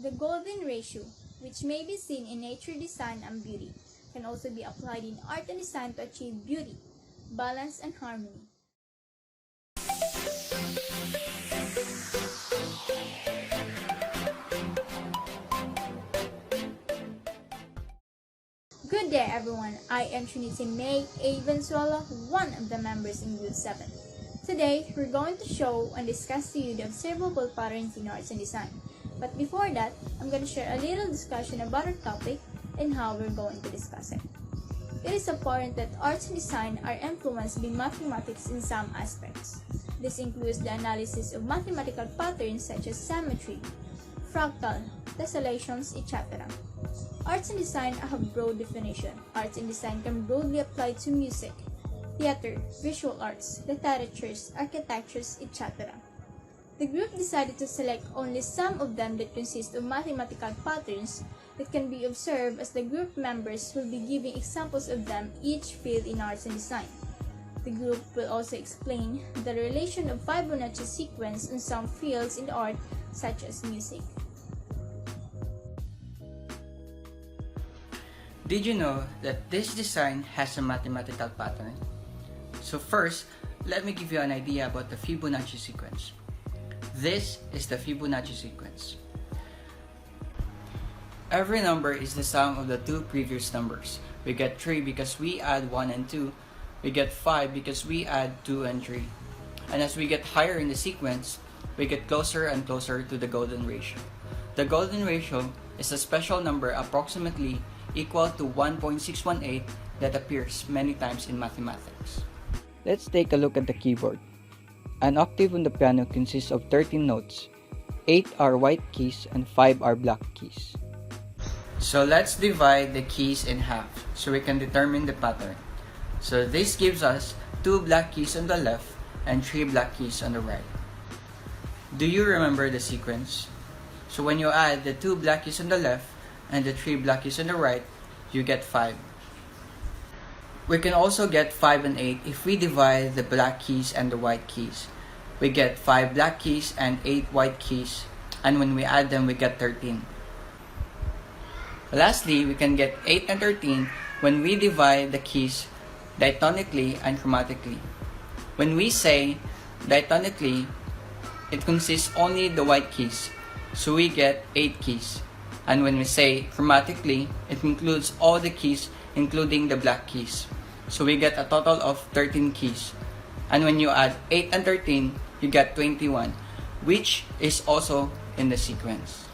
The golden ratio, which may be seen in nature design and beauty, can also be applied in art and design to achieve beauty, balance, and harmony. Good day everyone, I am Trinity May A. Valenzuela, one of the members in Group 7. Today, we're going to show and discuss to you the observable patterns in arts and design. But before that, I'm going to share a little discussion about our topic and how we're going to discuss it. It is apparent that arts and design are influenced by mathematics in some aspects. This includes the analysis of mathematical patterns such as symmetry, fractal, tessellations, etc. Arts and design have broad definition. Arts and design can broadly apply to music, theater, visual arts, literatures, architectures, etc. The group decided to select only some of them that consist of mathematical patterns that can be observed, as the group members will be giving examples of them each field in arts and design. The group will also explain the relation of Fibonacci sequence in some fields in the art such as music. Did you know that this design has a mathematical pattern? So first, let me give you an idea about the Fibonacci sequence. This is the Fibonacci sequence. Every number is the sum of the two previous numbers. We get 3 because we add 1 and 2. We get 5 because we add 2 and 3. And as we get higher in the sequence, we get closer and closer to the golden ratio. The golden ratio is a special number approximately equal to 1.618 that appears many times in mathematics. Let's take a look at the keyboard. An octave on the piano consists of 13 notes. 8 are white keys and 5 are black keys. So let's divide the keys in half so we can determine the pattern. So this gives us 2 black keys on the left and 3 black keys on the right. Do you remember the sequence? So when you add the 2 black keys on the left and the 3 black keys on the right, you get 5. We can also get 5 and 8 if we divide the black keys and the white keys. We get 5 black keys and 8 white keys, and when we add them we get 13. Lastly, we can get 8 and 13 when we divide the keys diatonically and chromatically. When we say diatonically, it consists only the white keys, so we get 8 keys. And when we say chromatically, it includes all the keys including the black keys. So we get a total of 13 keys. And when you add 8 and 13, you get 21, which is also in the sequence.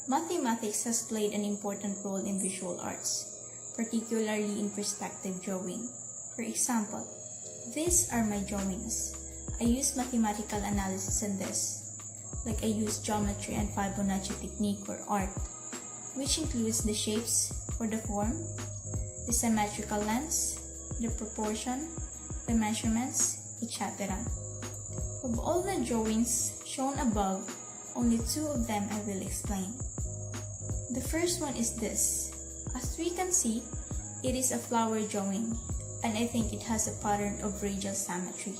Mathematics has played an important role in visual arts, particularly in perspective drawing. For example, these are my drawings. I use mathematical analysis in this. Like I use geometry and Fibonacci technique for art, which includes the shapes for the form, the symmetrical lengths, the proportion, the measurements, etc. Of all the drawings shown above, only 2 of them I will explain. The first one is this. As we can see, it is a flower drawing, and I think it has a pattern of radial symmetry.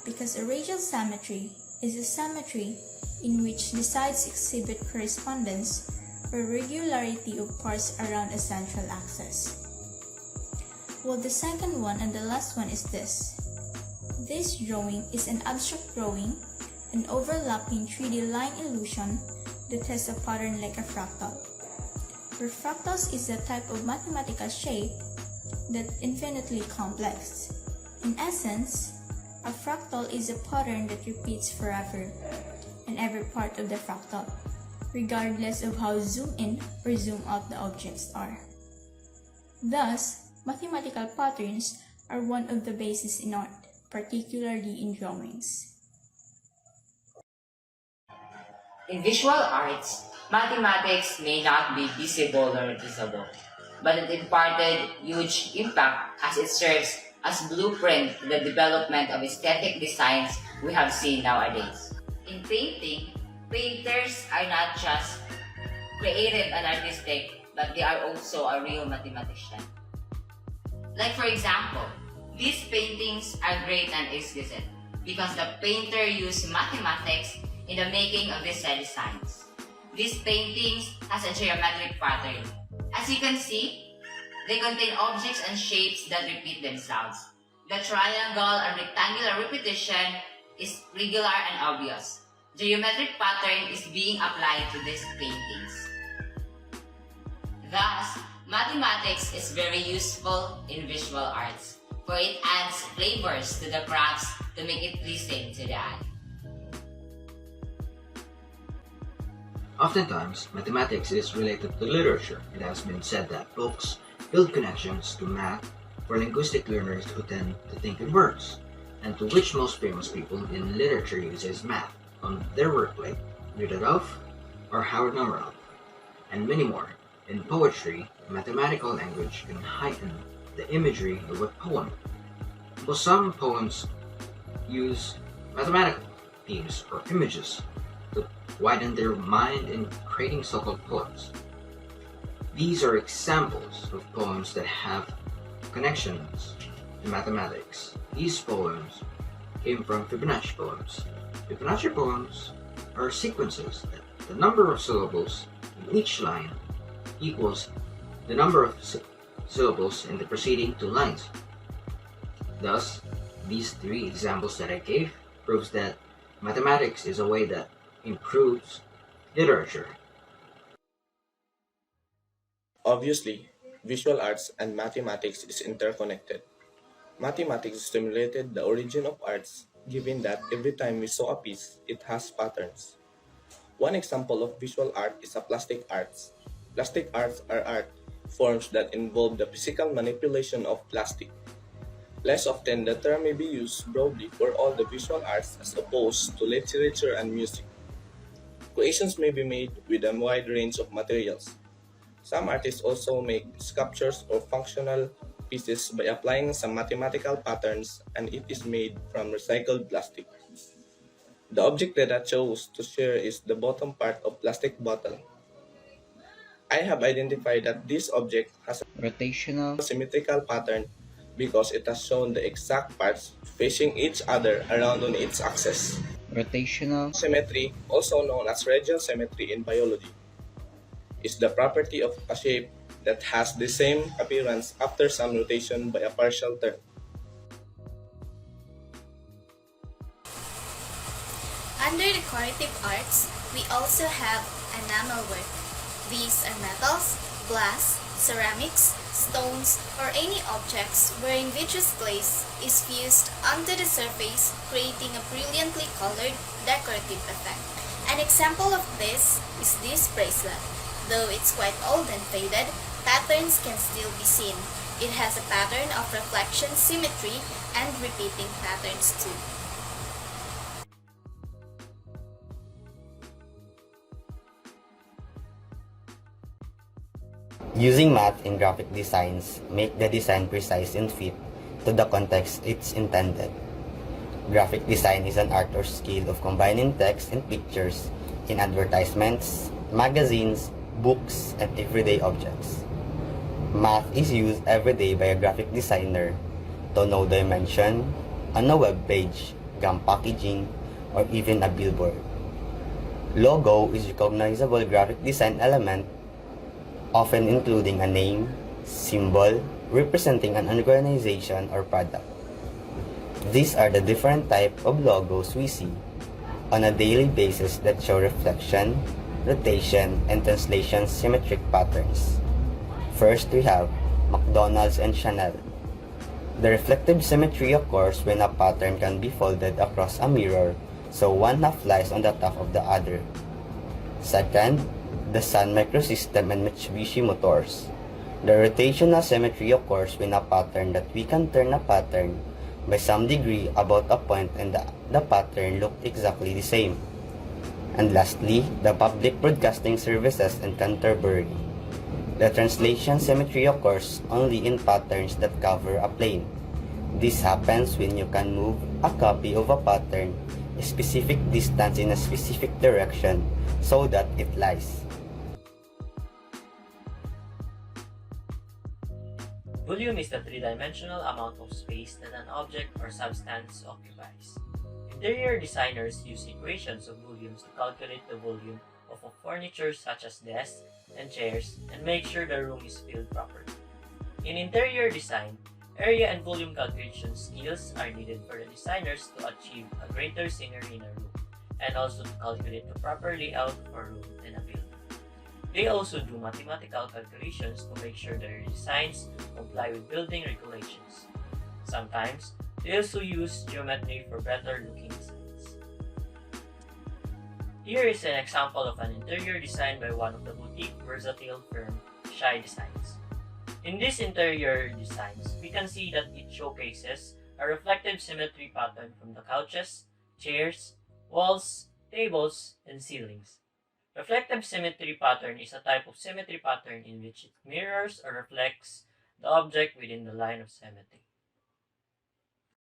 Because a radial symmetry is a symmetry in which the sides exhibit correspondence or regularity of parts around a central axis. While the second one and the last one is this. This drawing is an abstract drawing, an overlapping 3D line illusion that has a pattern like a fractal. Where fractals is a type of mathematical shape that infinitely complex. In essence, a fractal is a pattern that repeats forever in every part of the fractal, regardless of how zoom in or zoom out the objects are. Thus, mathematical patterns are one of the bases in art, particularly in drawings. In visual arts, mathematics may not be visible or noticeable, but it imparted huge impact as it serves as blueprint to the development of aesthetic designs we have seen nowadays. In painting, painters are not just creative and artistic, but they are also a real mathematician. Like for example, these paintings are great and exquisite because the painter used mathematics in the making of these designs. These paintings has a geometric pattern. As you can see, they contain objects and shapes that repeat themselves. The triangle and rectangular repetition is regular and obvious. Geometric pattern is being applied to these paintings. Thus, mathematics is very useful in visual arts, for it adds flavors to the crafts to make it pleasing to the eye. Oftentimes, mathematics is related to literature. It has been said that books build connections to math for linguistic learners who tend to think in words, and to which most famous people in literature uses math on their work like Rudolph or Howard Nummerl, and many more. In poetry, mathematical language can heighten the imagery of a poem. But some poems use mathematical themes or images to widen their mind in creating so-called poems. These are examples of poems that have connections to mathematics. These poems came from Fibonacci poems. Fibonacci poems are sequences that the number of syllables in each line equals the number of syllables in the preceding two lines. Thus, these three examples that I gave proves that mathematics is a way that improves literature. Obviously, visual arts and mathematics is interconnected. Mathematics stimulated the origin of arts, given that every time we saw a piece, it has patterns. One example of visual art is a plastic arts. Plastic arts are art forms that involve the physical manipulation of plastic. Less often, the term may be used broadly for all the visual arts as opposed to literature and music. Creations may be made with a wide range of materials. Some artists also make sculptures or functional pieces by applying some mathematical patterns, and it is made from recycled plastic. The object that I chose to share is the bottom part of plastic bottle. I have identified that this object has Rotational. a symmetrical pattern because it has shown the exact parts facing each other around on its axis. Rotational. Symmetry, also known as radial symmetry in biology, is the property of a shape that has the same appearance after some rotation by a partial turn. Under decorative arts, we also have enamel work. These are metals, glass, ceramics, stones, or any objects wherein vitreous glaze is fused onto the surface, creating a brilliantly colored decorative effect. An example of this is this bracelet. Though it's quite old and faded, patterns can still be seen. It has a pattern of reflection symmetry and repeating patterns too. Using math in graphic designs make the design precise and fit to the context it's intended. Graphic design is an art or skill of combining text and pictures in advertisements, magazines, books, and everyday objects. Math is used every day by a graphic designer to know dimension on a web page, gum packaging, or even a billboard. Logo is a recognizable graphic design element, often including a name, symbol, representing an organization or product. These are the different types of logos we see on a daily basis that show reflection, rotation, and translation symmetric patterns. First, we have McDonald's and Chanel. The reflective symmetry occurs when a pattern can be folded across a mirror, so one half lies on the top of the other. Second, the Sun Microsystem and Mitsubishi Motors. The rotational symmetry occurs when a pattern that we can turn a pattern by some degree about a point and the pattern look exactly the same. And lastly, the Public Broadcasting Services and Canterbury. The translation symmetry occurs only in patterns that cover a plane. This happens when you can move a copy of a pattern a specific distance in a specific direction so that it lies. Volume is the three-dimensional amount of space that an object or substance occupies. In Interior designers use equations of volumes to calculate the volume of a furniture such as desks and chairs and make sure the room is filled properly. In interior design, area and volume calculation skills are needed for the designers to achieve a greater scenery in a room and also to calculate the proper layout for a room and a building. They also do mathematical calculations to make sure their designs comply with building regulations. Sometimes, they also use geometry for better looking designs. Here is an example of an interior design by one of the boutique versatile firm, Shy Designs. In these interior designs, we can see that it showcases a reflective symmetry pattern from the couches, chairs, walls, tables, and ceilings. Reflective symmetry pattern is a type of symmetry pattern in which it mirrors or reflects the object within the line of symmetry.